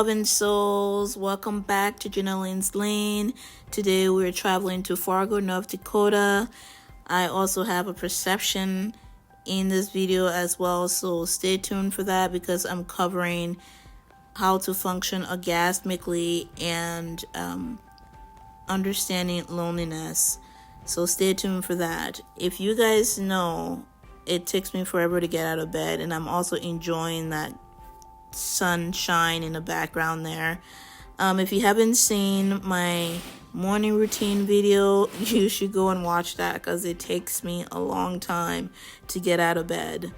loving souls, welcome back to Jendely's Lane. Today we're traveling to Fargo, North Dakota. I also have a perception in this video as well, so stay tuned for that because I'm covering how to function orgasmically and understanding loneliness. So stay tuned for that. If you guys know, it takes me forever to get out of bed, and I'm also enjoying that sunshine in the background there. If you haven't seen my morning routine video, you should go and watch that because it takes me a long time to get out of bed.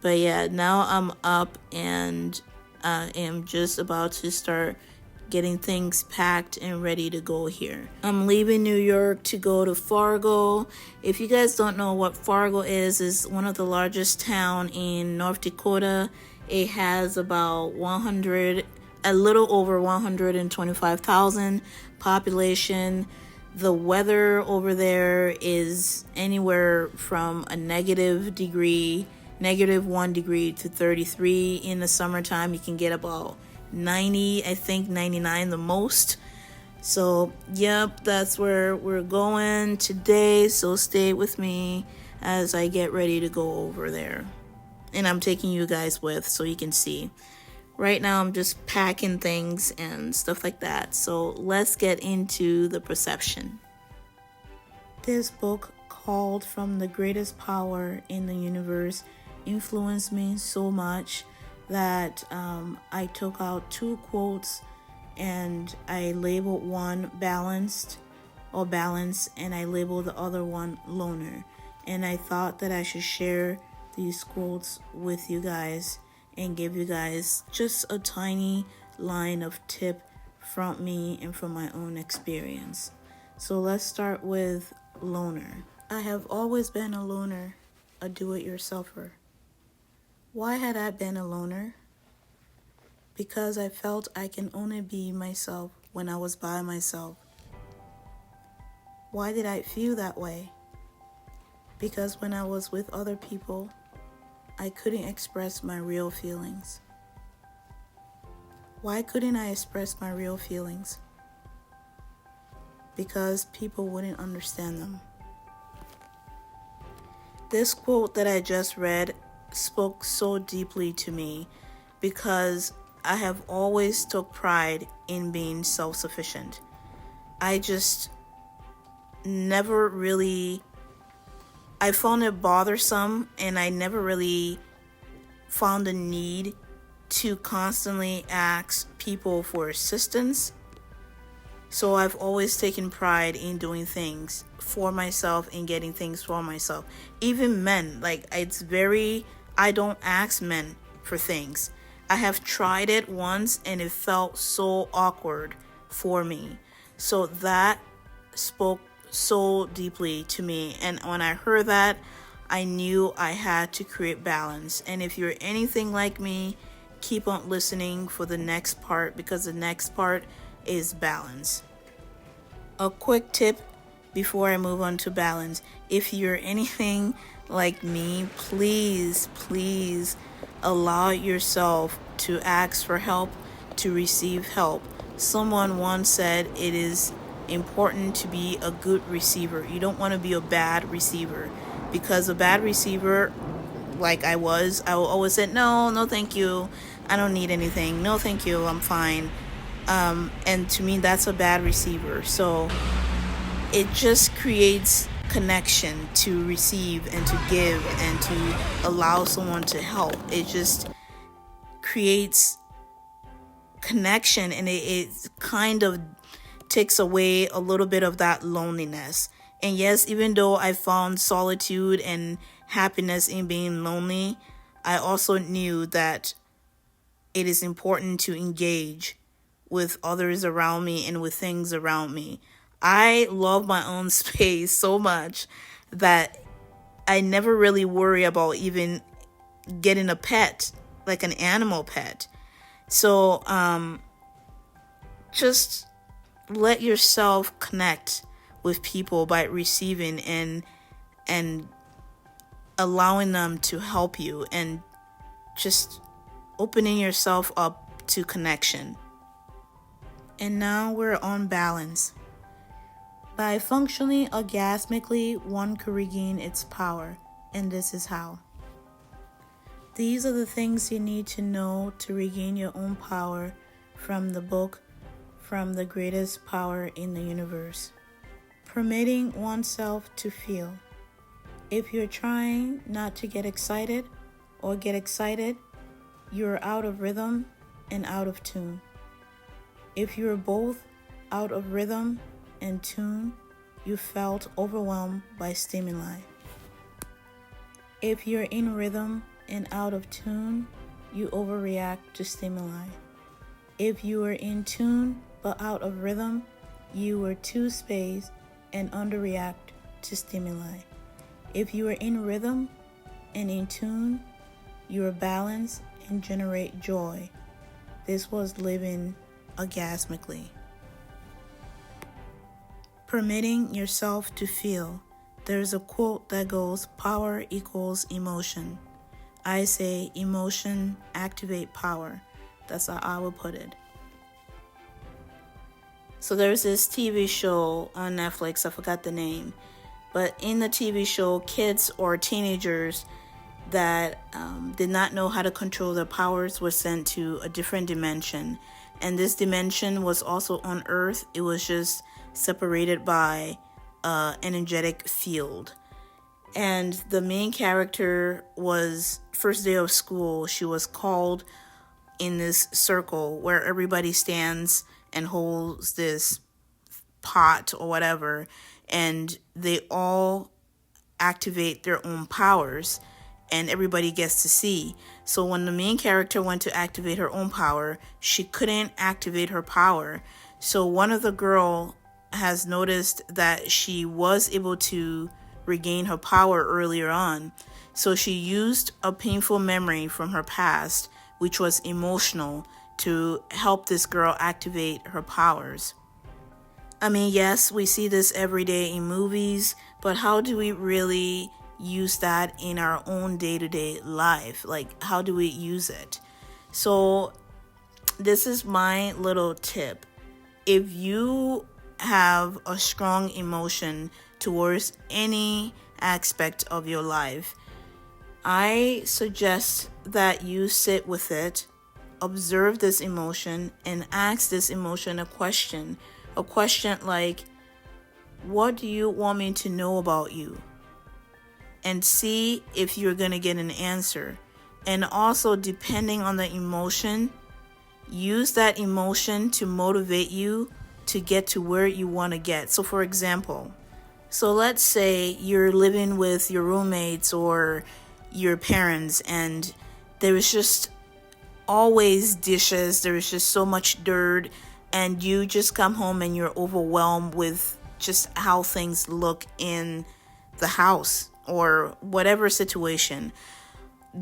But yeah, now I'm up and I am just about to start getting things packed and ready to go here. I'm leaving New York to go to Fargo. If you guys don't know what Fargo is one of the largest town in North Dakota. It has about a little over 125,000 population. The weather over there is anywhere from a -1 degree to 33. In the summertime, you can get about 90, I think 99 the most. So, yep, that's where we're going today. So stay with me as I get ready to go over there. And I'm taking you guys with so you can see. Right now I'm just packing things and stuff like that. So let's get into the perception. This book, called From the Greatest Power in the Universe, influenced me so much that I took out 2 quotes and I labeled one balance, and I labeled the other one loner. And I thought that I should share these quotes with you guys and give you guys just a tiny line of tip from me and from my own experience. So let's start with loner. I have always been a loner, a do-it-yourselfer. Why had I been a loner? Because I felt I can only be myself when I was by myself. Why did I feel that way? Because when I was with other people, I couldn't express my real feelings. Why couldn't I express my real feelings? Because people wouldn't understand them. This quote that I just read spoke so deeply to me because I have always took pride in being self-sufficient. I just never really, I found it bothersome, and I never really found a need to constantly ask people for assistance. So I've always taken pride in doing things for myself and getting things for myself. Even men, I don't ask men for things. I have tried it once and it felt so awkward for me. So that spoke so deeply to me, and when I heard that, I knew I had to create balance. And if you're anything like me, keep on listening for the next part because the next part is balance. A quick tip before I move on to balance: if you're anything like me, please allow yourself to ask for help, to receive help. Someone once said it is important to be a good receiver. You don't want to be a bad receiver, because a bad receiver, like I will always say, no thank you, I don't need anything, no thank you, I'm fine. And to me, that's a bad receiver. So it just creates connection to receive and to give and to allow someone to help. It just creates connection, and it kind of takes away a little bit of that loneliness. And yes, even though I found solitude and happiness in being lonely, I also knew that it is important to engage with others around me and with things around me. I love my own space so much that I never really worry about even getting a pet, like an animal pet. So just let yourself connect with people by receiving and allowing them to help you, and just opening yourself up to connection. And now we're on balance. By functioning orgasmically, one could regain its power, and this is how. These are the things you need to know to regain your own power from the book, From the Greatest Power in the Universe. Permitting oneself to feel. If you're trying not to get excited or get excited, you're out of rhythm and out of tune. If you're both out of rhythm and tune, you felt overwhelmed by stimuli. If you're in rhythm and out of tune, you overreact to stimuli. If you are in tune but out of rhythm, you are too spaced and underreact to stimuli. If you are in rhythm and in tune, you are balanced and generate joy. This was living orgasmically. Permitting yourself to feel. There's a quote that goes, power equals emotion. I say emotion activate power. That's how I would put it. So there's this TV show on Netflix, I forgot the name. But in the TV show, kids or teenagers that did not know how to control their powers were sent to a different dimension. And this dimension was also on Earth. It was just separated by an energetic field. And the main character was, first day of school, she was called in this circle where everybody stands and holds this pot or whatever, and they all activate their own powers and everybody gets to see. So when the main character went to activate her own power, she couldn't activate her power. So one of the girl has noticed that she was able to regain her power earlier on. So she used a painful memory from her past, which was emotional, to help this girl activate her powers. I mean, yes, we see this every day in movies, but how do we really use that in our own day-to-day life? Like, how do we use it? So this is my little tip. If you have a strong emotion towards any aspect of your life, I suggest that you sit with it, observe this emotion, and ask this emotion a question. A question like, what do you want me to know about you? And see if you're going to get an answer. And also, depending on the emotion, use that emotion to motivate you to get to where you want to get. So for example, let's say you're living with your roommates or your parents, and there is just always dishes, there is just so much dirt, and you just come home and you're overwhelmed with just how things look in the house or whatever situation.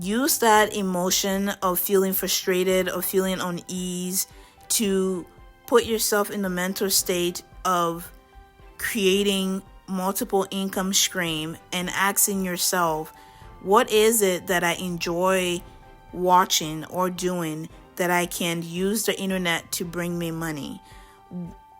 Use that emotion of feeling frustrated or feeling unease to put yourself in the mental state of creating multiple income stream and asking yourself, what is it that I enjoy watching or doing that I can use the internet to bring me money?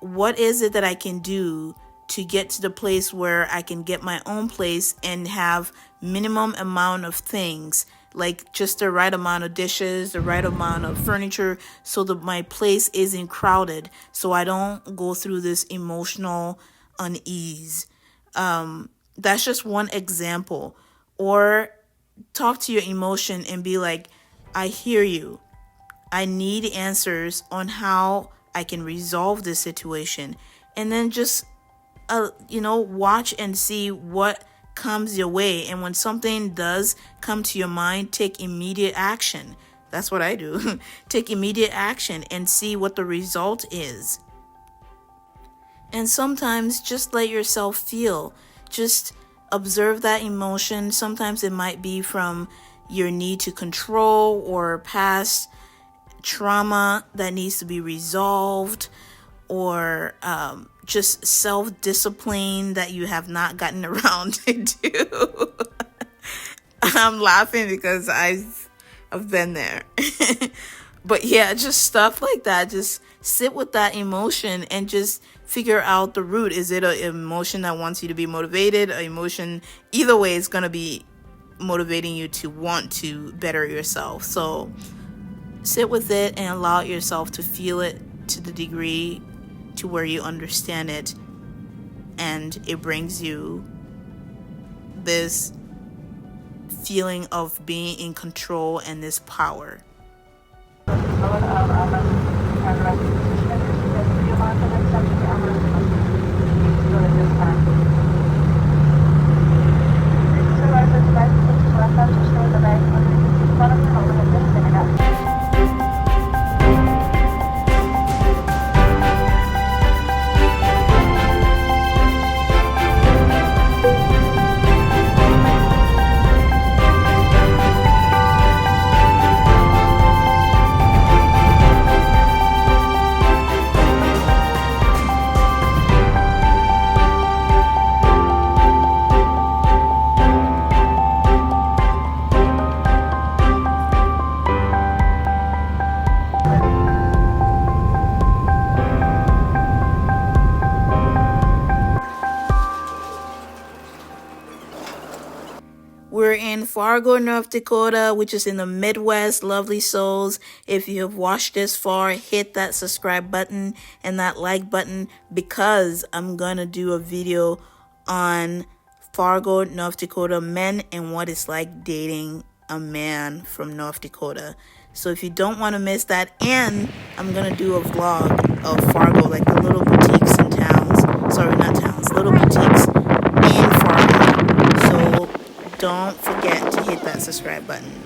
What is it that I can do to get to the place where I can get my own place and have minimum amount of things, like just the right amount of dishes, the right amount of furniture, so that my place isn't crowded, so I don't go through this emotional unease. That's just one example. Or talk to your emotion and be like, I hear you. I need answers on how I can resolve this situation. And then just, watch and see what comes your way. And when something does come to your mind, take immediate action. That's what I do. Take immediate action and see what the result is. And sometimes just let yourself feel. Just observe that emotion. Sometimes it might be from your need to control or past trauma that needs to be resolved, or just self-discipline that you have not gotten around to do. I'm laughing because I've been there. But yeah, just stuff like that. Just sit with that emotion and just figure out the root. Is it an emotion that wants you to be motivated? An emotion, either way, it's going to be motivating you to want to better yourself. So sit with it and allow yourself to feel it to the degree to where you understand it, and it brings you this feeling of being in control and this power. We're in Fargo, North Dakota, which is in the Midwest, lovely souls. If you have watched this far, hit that subscribe button and that like button, because I'm gonna do a video on Fargo, North Dakota men and what it's like dating a man from North Dakota. So if you don't want to miss that, and I'm gonna do a vlog of Fargo, like the little boutiques and towns, sorry, not towns, little boutiques in Fargo. So don't forget to hit that subscribe button.